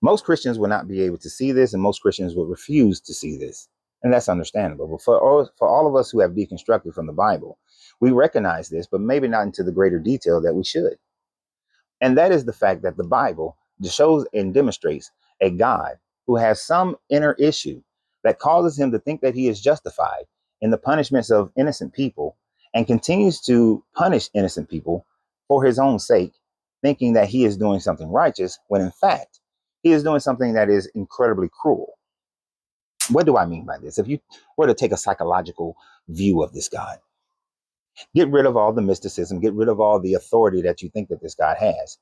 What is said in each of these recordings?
Most Christians will not be able to see this, and most Christians will refuse to see this. And that's understandable. But for all of us who have deconstructed from the Bible, we recognize this, but maybe not into the greater detail that we should. And that is the fact that the Bible shows and demonstrates a God who has some inner issue that causes him to think that he is justified in the punishments of innocent people and continues to punish innocent people for his own sake, thinking that he is doing something righteous, when in fact, he is doing something that is incredibly cruel. What do I mean by this? If you were to take a psychological view of this God, get rid of all the mysticism, get rid of all the authority that you think that this God has,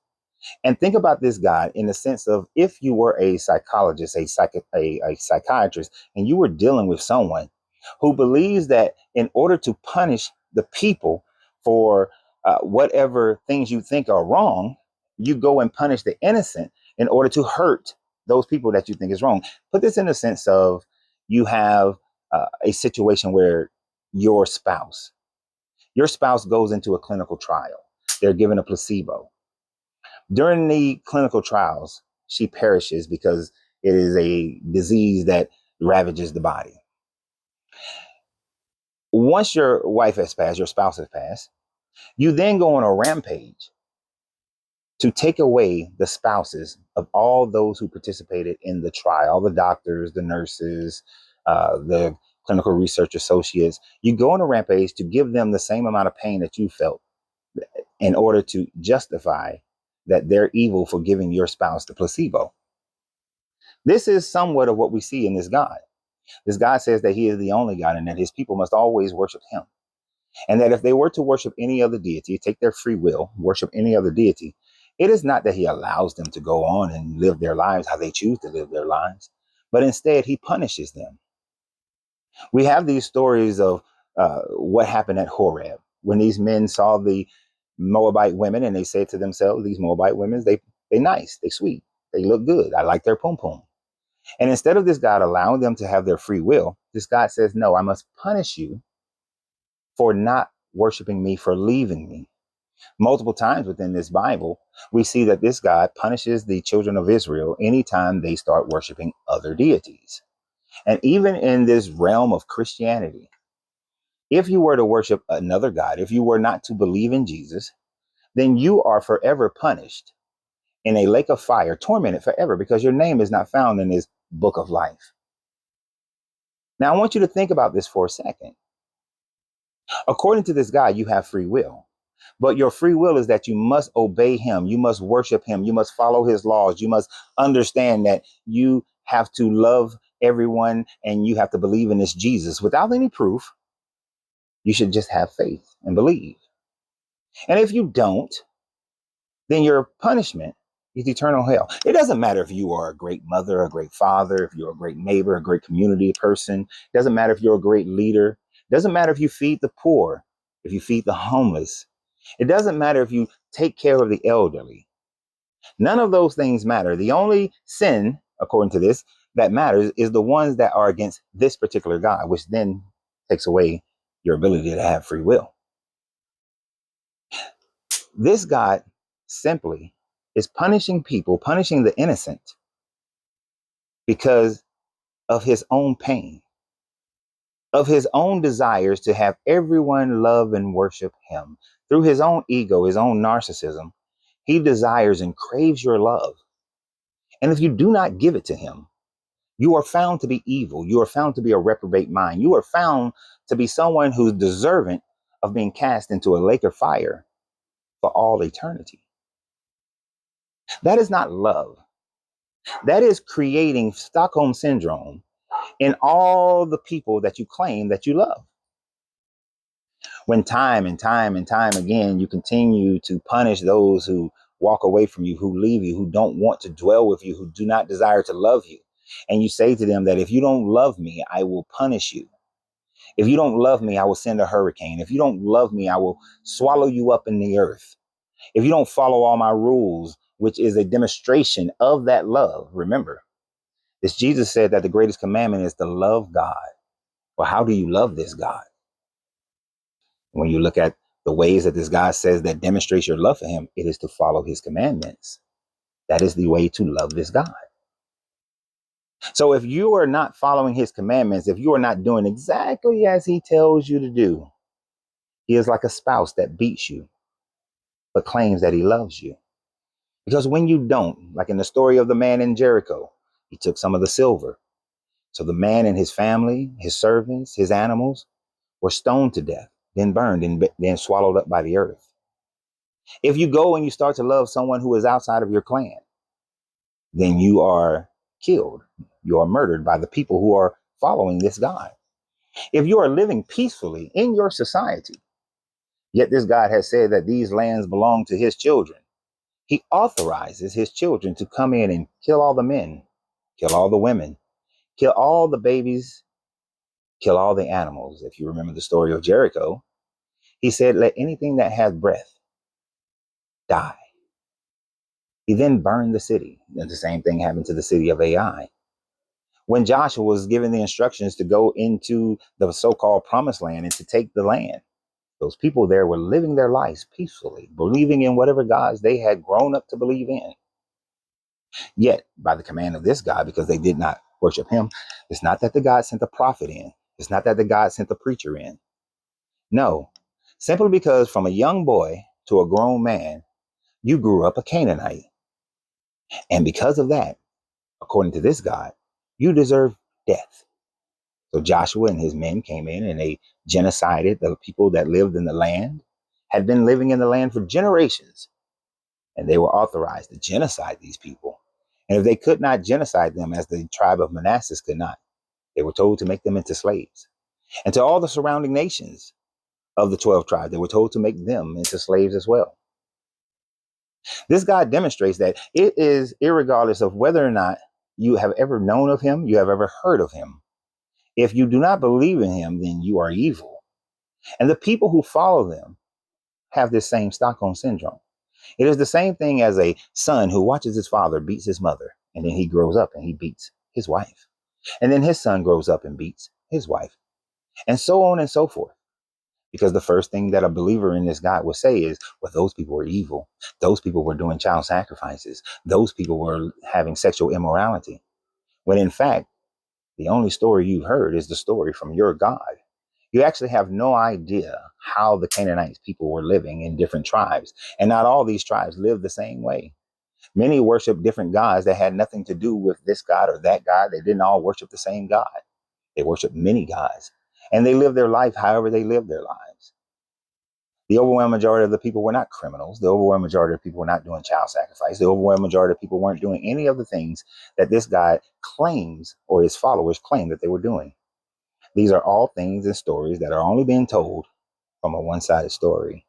and think about this God in the sense of, if you were a psychologist, a psychiatrist, and you were dealing with someone who believes that in order to punish the people for whatever things you think are wrong, you go and punish the innocent in order to hurt those people that you think is wrong. Put this in the sense of, you have a situation where your spouse goes into a clinical trial. They're given a placebo. During the clinical trials, she perishes because it is a disease that ravages the body. Once your wife has passed, your spouse has passed, you then go on a rampage to take away the spouses of all those who participated in the trial, the doctors, the nurses, the clinical research associates. You go on a rampage to give them the same amount of pain that you felt in order to justify that they're evil for giving your spouse the placebo. This is somewhat of what we see in this God. This God says that he is the only God and that his people must always worship him. And that if they were to worship any other deity, take their free will, worship any other deity, it is not that he allows them to go on and live their lives how they choose to live their lives, but instead he punishes them. We have these stories of what happened at Horeb when these men saw the Moabite women and they said to themselves, these Moabite women, they nice, they sweet, they look good. I like their pum pum. And instead of this God allowing them to have their free will, this God says, no, I must punish you for not worshiping me, for leaving me. Multiple times within this Bible, we see that this God punishes the children of Israel anytime they start worshiping other deities. And even in this realm of Christianity, if you were to worship another God, if you were not to believe in Jesus, then you are forever punished in a lake of fire, tormented forever, because your name is not found in this book of life. Now, I want you to think about this for a second. According to this God, you have free will. But your free will is that you must obey him. You must worship him. You must follow his laws. You must understand that you have to love everyone and you have to believe in this Jesus. Without any proof, you should just have faith and believe. And if you don't, then your punishment is eternal hell. It doesn't matter if you are a great mother, a great father, if you're a great neighbor, a great community person. It doesn't matter if you're a great leader. It doesn't matter if you feed the poor, if you feed the homeless. It doesn't matter if you take care of the elderly. None of those things matter. The only sin, according to this, that matters is the ones that are against this particular God, which then takes away your ability to have free will. This God simply is punishing people, punishing the innocent because of his own pain, of his own desires to have everyone love and worship him. Through his own ego, his own narcissism, he desires and craves your love. And if you do not give it to him, you are found to be evil. You are found to be a reprobate mind. You are found to be someone who's deserving of being cast into a lake of fire for all eternity. That is not love. That is creating Stockholm syndrome in all the people that you claim that you love. When time and time and time again, you continue to punish those who walk away from you, who leave you, who don't want to dwell with you, who do not desire to love you. And you say to them that if you don't love me, I will punish you. If you don't love me, I will send a hurricane. If you don't love me, I will swallow you up in the earth. If you don't follow all my rules, which is a demonstration of that love. Remember, this Jesus said that the greatest commandment is to love God. Well, how do you love this God? When you look at the ways that this God says that demonstrates your love for him, it is to follow his commandments. That is the way to love this God. So if you are not following his commandments, if you are not doing exactly as he tells you to do, he is like a spouse that beats you, but claims that he loves you. Because when you don't, like in the story of the man in Jericho, he took some of the silver. So the man and his family, his servants, his animals were stoned to death, then burned, and then swallowed up by the earth. If you go and you start to love someone who is outside of your clan, then you are killed. You are murdered by the people who are following this God. If you are living peacefully in your society, yet this God has said that these lands belong to his children, he authorizes his children to come in and kill all the men, kill all the women, kill all the babies, kill all the animals. If you remember the story of Jericho, he said, let anything that has breath die. He then burned the city. And the same thing happened to the city of Ai. When Joshua was given the instructions to go into the so-called promised land and to take the land, those people there were living their lives peacefully, believing in whatever gods they had grown up to believe in. Yet, by the command of this God, because they did not worship him, it's not that the God sent a prophet in. It's not that the God sent a preacher in. No, simply because from a young boy to a grown man, you grew up a Canaanite. And because of that, according to this God, you deserve death. So Joshua and his men came in and they genocided the people that lived in the land, had been living in the land for generations. And they were authorized to genocide these people. And if they could not genocide them as the tribe of Manasseh could not, they were told to make them into slaves. And to all the surrounding nations of the 12 tribes, they were told to make them into slaves as well. This God demonstrates that it is irregardless of whether or not you have ever known of him, you have ever heard of him. If you do not believe in him, then you are evil. And the people who follow them have this same Stockholm syndrome. It is the same thing as a son who watches his father beats his mother, and then he grows up and he beats his wife. And then his son grows up and beats his wife, and so on and so forth. Because the first thing that a believer in this God would say is, well, those people were evil. Those people were doing child sacrifices. Those people were having sexual immorality. When in fact, the only story you've heard is the story from your God. You actually have no idea how the Canaanite people were living in different tribes. And not all these tribes lived the same way. Many worship different gods that had nothing to do with this God or that God. They didn't all worship the same God. They worshiped many gods. And they lived their life however they lived their lives. The overwhelming majority of the people were not criminals. The overwhelming majority of people were not doing child sacrifice. The overwhelming majority of people weren't doing any of the things that this God claims or his followers claim that they were doing. These are all things and stories that are only being told from a one-sided story.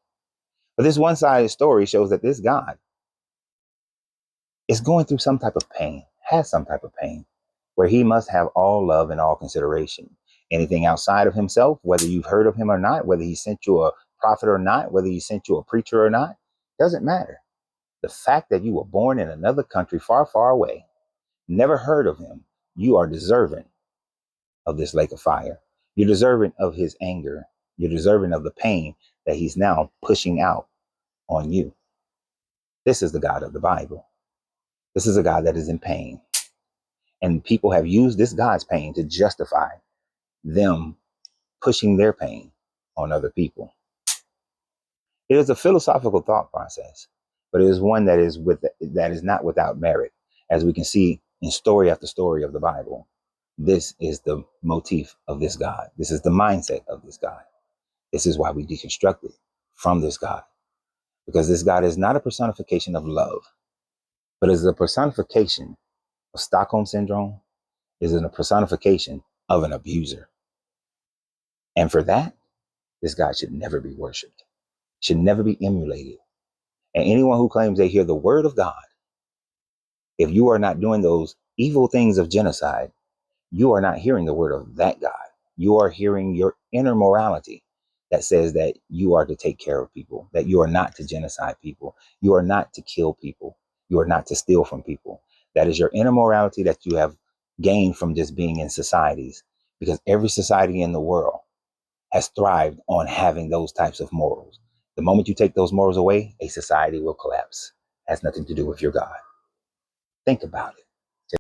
But this one-sided story shows that this God is going through some type of pain, has some type of pain, where he must have all love and all consideration. Anything outside of himself, whether you've heard of him or not, whether he sent you a prophet or not, whether he sent you a preacher or not, doesn't matter. The fact that you were born in another country far, far away, never heard of him, you are deserving of this lake of fire. You're deserving of his anger. You're deserving of the pain that he's now pushing out on you. This is the God of the Bible. This is a God that is in pain. And people have used this God's pain to justify them pushing their pain on other people. It is a philosophical thought process, but it is one that is not without merit, as we can see in story after story of the Bible. This is the motif of this God. This is the mindset of this God. This is why we deconstruct it from this God, because this God is not a personification of love, but is a personification of Stockholm syndrome, is a personification of an abuser. And for that, this God should never be worshiped, should never be emulated. And anyone who claims they hear the word of God, if you are not doing those evil things of genocide, you are not hearing the word of that God. You are hearing your inner morality that says that you are to take care of people, that you are not to genocide people, you are not to kill people, you are not to steal from people. That is your inner morality that you have gained from just being in societies, because every society in the world has thrived on having those types of morals. The moment you take those morals away, a society will collapse. It has nothing to do with your God. Think about it.